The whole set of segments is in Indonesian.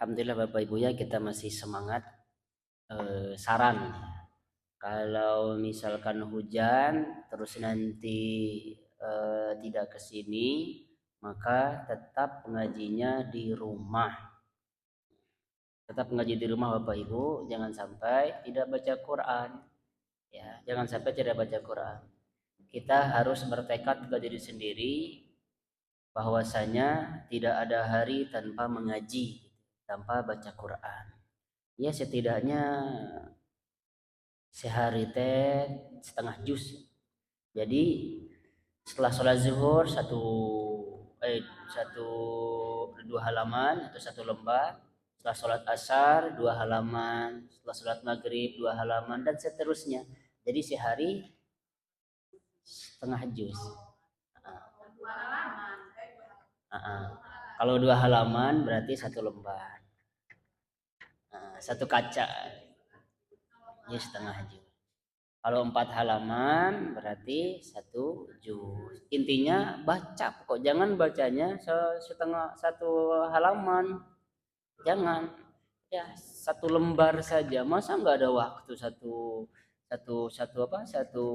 Alhamdulillah Bapak Ibu ya, kita masih semangat. Saran, kalau misalkan hujan terus nanti tidak ke sini, maka tetap ngajinya di rumah. Tetap ngaji di rumah Bapak Ibu, jangan sampai tidak baca Quran. Ya, jangan sampai tidak baca Quran. Kita harus bertekad ke diri sendiri bahwasanya tidak ada hari tanpa mengaji, tanpa baca Quran. Ya setidaknya sehari teh setengah juz. Jadi setelah sholat zuhur satu dua halaman atau satu lembar, setelah sholat asar dua halaman, setelah sholat maghrib dua halaman dan seterusnya. Jadi sehari setengah juz. Kalau dua halaman berarti satu lembar. Satu kaca ya setengah juz. Kalau 4 halaman berarti satu juz. Intinya baca kok, jangan bacanya setengah satu halaman. Jangan. Ya, satu lembar saja. Masa nggak ada waktu satu satu satu apa? Satu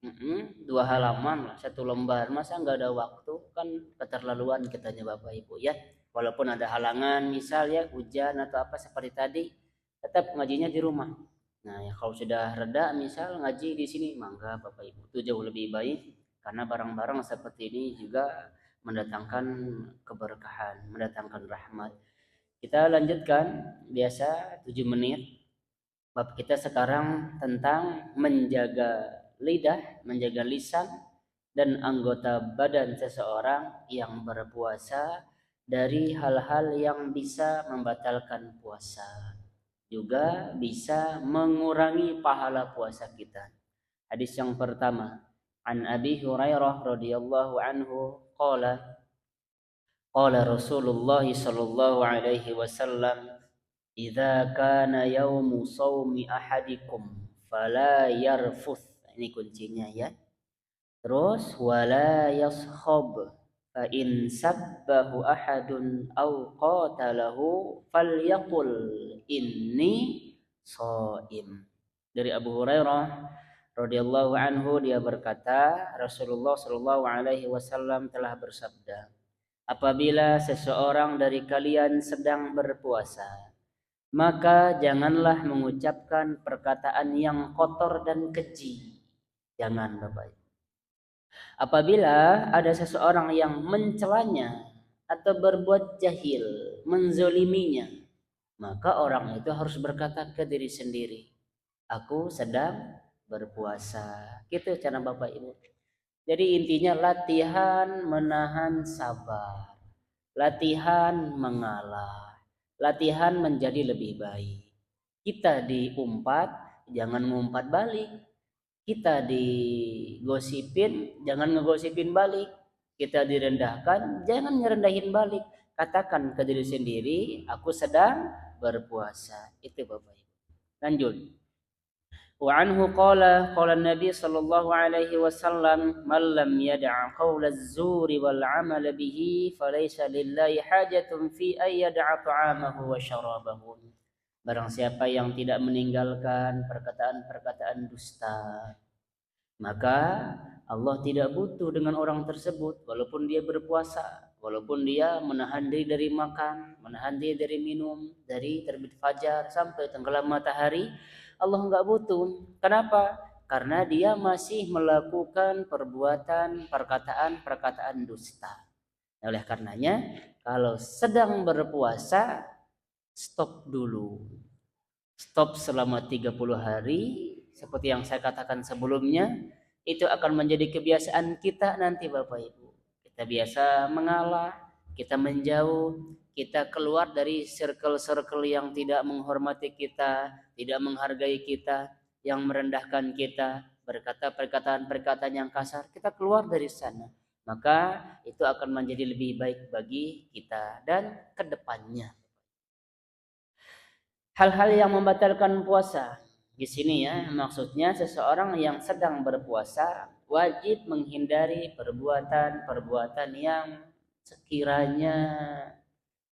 2 halaman lah, satu lembar. Masa nggak ada waktu? Kan keterlaluan kitanya Bapak Ibu ya. Walaupun ada halangan misal ya hujan atau apa seperti tadi, tetap ngajinya di rumah. Nah, ya kalau sudah reda misal ngaji di sini, mangga Bapak Ibu. Itu jauh lebih baik karena barang-barang seperti ini juga mendatangkan keberkahan, mendatangkan rahmat. Kita lanjutkan biasa 7 menit. Bab kita sekarang tentang menjaga lidah, menjaga lisan dan anggota badan seseorang yang berpuasa dari hal-hal yang bisa membatalkan puasa, juga bisa mengurangi pahala puasa kita. Hadis yang pertama, an Abi Hurairah radhiyallahu anhu qala qala Rasulullah sallallahu alaihi wasallam, idza kana yaumu shaumi ahadikum fala yarfuth. Ini kuncinya ya. Terus wala yashab fa in sabbahu ahadun aw qatalahu falyaqul inni shaim. Dari Abu Hurairah radhiyallahu anhu dia berkata, Rasulullah sallallahu alaihi wasallam telah bersabda, apabila seseorang dari kalian sedang berpuasa, maka janganlah mengucapkan perkataan yang kotor dan keji. Jangan Bapak. Apabila ada seseorang yang mencelanya atau berbuat jahil, menzoliminya, maka orang itu harus berkata ke diri sendiri, aku sedang berpuasa. Gitu cara Bapak Ibu. Jadi intinya latihan menahan sabar, latihan mengalah, latihan menjadi lebih baik. Kita diumpat, jangan ngumpat balik. Kita digosipin, jangan ngegosipin balik. Kita direndahkan, jangan ngerendahin balik. Katakan ke diri sendiri, aku sedang berpuasa. Itu Bapak Ibu. Lanjut. Wa anhu qala Nabi sallallahu alaihi wasallam, man lam yad'a qawla az-zuri wal 'amala bihi falaysa lillahi hajatun fi ay yad'a ta'amahu wa syarabahu. Barang siapa yang tidak meninggalkan perkataan-perkataan dusta, maka Allah tidak butuh dengan orang tersebut walaupun dia berpuasa, walaupun dia menahan diri dari makan, menahan diri dari minum, dari terbit fajar sampai tenggelam matahari. Allah enggak butuh. Kenapa? Karena dia masih melakukan perkataan-perkataan dusta. Oleh karenanya, kalau sedang berpuasa, stop dulu. Stop selama 30 hari seperti yang saya katakan sebelumnya. Itu akan menjadi kebiasaan kita nanti Bapak Ibu. Kita biasa mengalah, kita menjauh, kita keluar dari circle-circle yang tidak menghormati kita, tidak menghargai kita, yang merendahkan kita, berkata perkataan-perkataan yang kasar. Kita keluar dari sana. Maka itu akan menjadi lebih baik bagi kita dan kedepannya. Hal-hal yang membatalkan puasa. Di sini ya, maksudnya seseorang yang sedang berpuasa wajib menghindari perbuatan-perbuatan yang sekiranya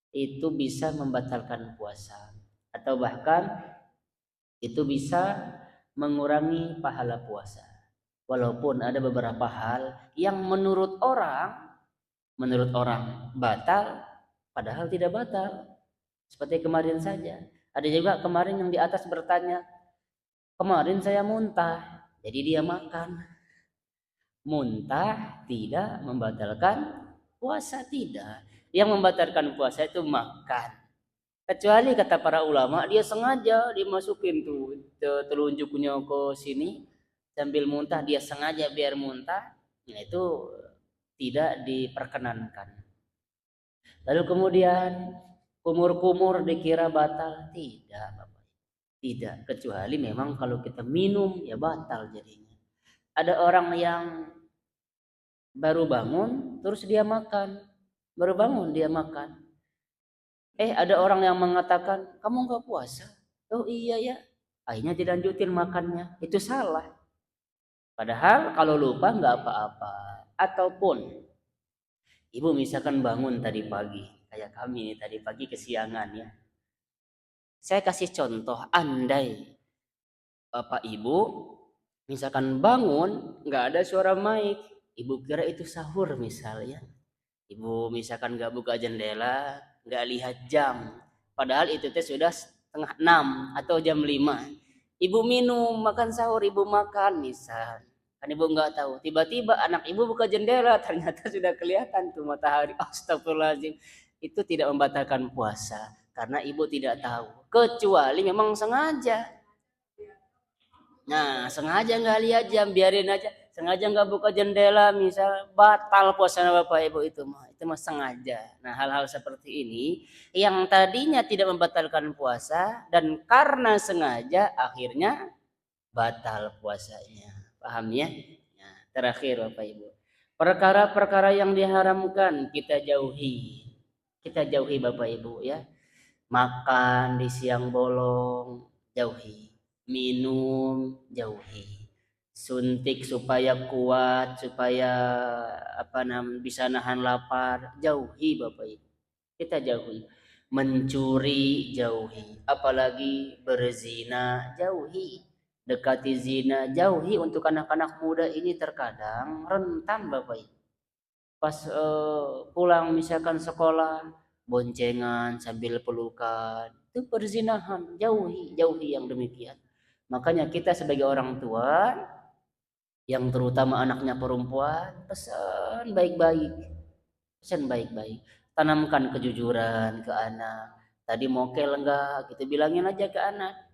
itu bisa membatalkan puasa, atau bahkan itu bisa mengurangi pahala puasa. Walaupun ada beberapa hal yang menurut orang batal, padahal tidak batal. Seperti kemarin saja. Ada juga kemarin yang di atas bertanya, kemarin saya muntah, jadi dia makan. Muntah tidak membatalkan puasa, tidak. Yang membatalkan puasa itu makan. Kecuali kata para ulama dia sengaja dimasukin tuh telunjuknya ke sini sambil muntah, dia sengaja biar muntah, nah itu tidak diperkenankan. Lalu kemudian kumur-kumur dikira batal, tidak Bapak. Tidak, kecuali memang kalau kita minum ya batal jadinya. Ada orang yang baru bangun terus dia makan. Baru bangun dia makan. Ada orang yang mengatakan, kamu nggak puasa? Oh iya ya. Akhirnya dilanjutin makannya. Itu salah. Padahal kalau lupa nggak apa-apa. Ataupun ibu misalkan bangun tadi pagi, kayak kami nih tadi pagi kesiangan ya. Saya kasih contoh, andai bapak ibu misalkan bangun nggak ada suara mic, ibu kira itu sahur misalnya. Ibu misalkan nggak buka jendela, nggak lihat jam, padahal itu teh sudah setengah 6 atau jam 5. Ibu minum, makan sahur, ibu makan misal. Kan ibu nggak tahu. Tiba-tiba anak ibu buka jendela, ternyata sudah kelihatan tuh matahari. Astagfirullahaladzim. Itu tidak membatalkan puasa. Karena ibu tidak tahu. Kecuali memang sengaja. Nah, sengaja nggak lihat jam, biarin aja. Sengaja nggak buka jendela, misal batal puasa bapak ibu itu mah sengaja. Nah, hal-hal seperti ini yang tadinya tidak membatalkan puasa dan karena sengaja akhirnya batal puasanya. Paham ya? Nah, terakhir bapak ibu, perkara-perkara yang diharamkan kita jauhi. Kita jauhi bapak ibu ya. Makan di siang bolong jauhi, minum jauhi, suntik supaya kuat, supaya bisa nahan lapar, jauhi bapak ibu. Kita jauhi. Mencuri jauhi, apalagi berzina jauhi. Dekati zina jauhi. Untuk anak-anak muda ini terkadang rentan bapak ibu. Pas pulang misalkan sekolah, boncengan sambil pelukan, itu perzinahan. Jauhi yang demikian. Makanya kita sebagai orang tua yang terutama anaknya perempuan, pesan baik-baik, tanamkan kejujuran ke anak. Tadi mokel enggak, kita bilangin aja ke anak,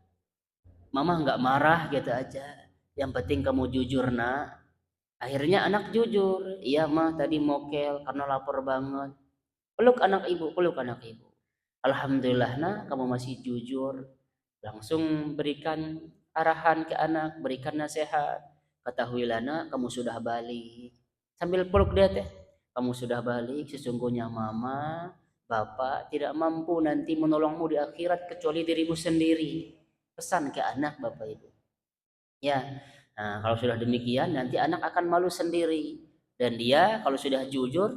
mama enggak marah gitu aja, yang penting kamu jujur nak. Akhirnya anak jujur, iya mah tadi mokel karena lapar banget. Peluk anak ibu. Alhamdulillah nak, kamu masih jujur. Langsung berikan arahan ke anak, berikan nasihat. Ketahuilah nak, kamu sudah balik. Sambil peluk dia teh. Kamu sudah balik, sesungguhnya mama, bapak tidak mampu nanti menolongmu di akhirat kecuali dirimu sendiri. Pesan ke anak bapak ibu. Ya, nah, kalau sudah demikian nanti anak akan malu sendiri. Dan dia kalau sudah jujur,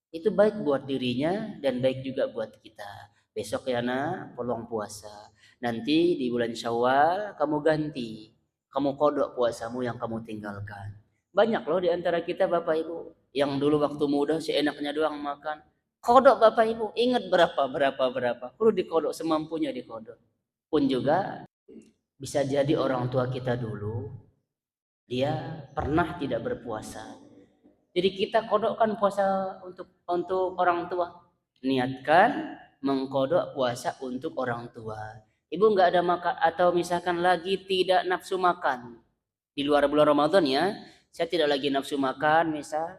itu baik buat dirinya dan baik juga buat kita. Besok ya nak, peluang puasa. Nanti di bulan Syawal kamu ganti. Kamu kodok puasamu yang kamu tinggalkan. Banyak loh di antara kita Bapak Ibu yang dulu waktu muda seenaknya doang makan. Kodok Bapak Ibu, ingat berapa. Perlu dikodok semampunya dikodok. Pun juga bisa jadi orang tua kita dulu dia pernah tidak berpuasa. Jadi kita kodokkan puasa untuk orang tua. Niatkan mengkodok puasa untuk orang tua. Ibu nggak ada makan atau misalkan lagi tidak nafsu makan di luar bulan Ramadan ya. Saya tidak lagi nafsu makan misal.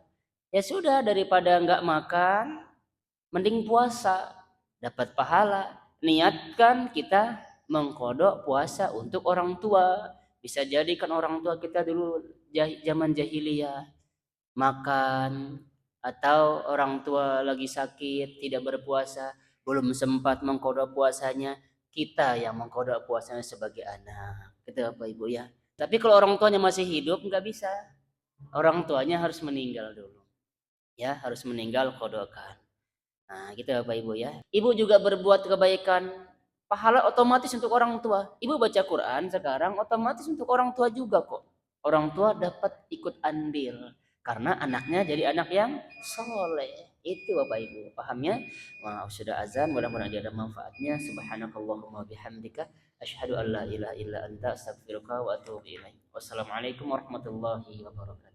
Ya sudah, daripada nggak makan, mending puasa, dapat pahala. Niatkan kita mengkodok puasa untuk orang tua. Bisa jadi kan orang tua kita dulu zaman jahiliyah makan, atau orang tua lagi sakit tidak berpuasa, belum sempat mengkodok puasanya, kita yang mengkodok puasanya sebagai anak. Gitu Bapak Ibu ya. Tapi kalau orang tuanya masih hidup nggak bisa. Orang tuanya harus meninggal dulu. Ya, harus meninggal kodokan. Nah, gitu Bapak Ibu ya. Ibu juga berbuat kebaikan, pahala otomatis untuk orang tua. Ibu baca Quran sekarang otomatis untuk orang tua juga kok. Orang tua dapat ikut andil karena anaknya jadi anak yang soleh. Itu Bapak Ibu, pahamnya? Wah, sudah azan, mudah-mudahan ada manfaatnya. Subhanakallahumma bihamdika asyhadu an la ilaha illa anta astaghfiruka wa atubu ilaik. Wassalamualaikum warahmatullahi wabarakatuh.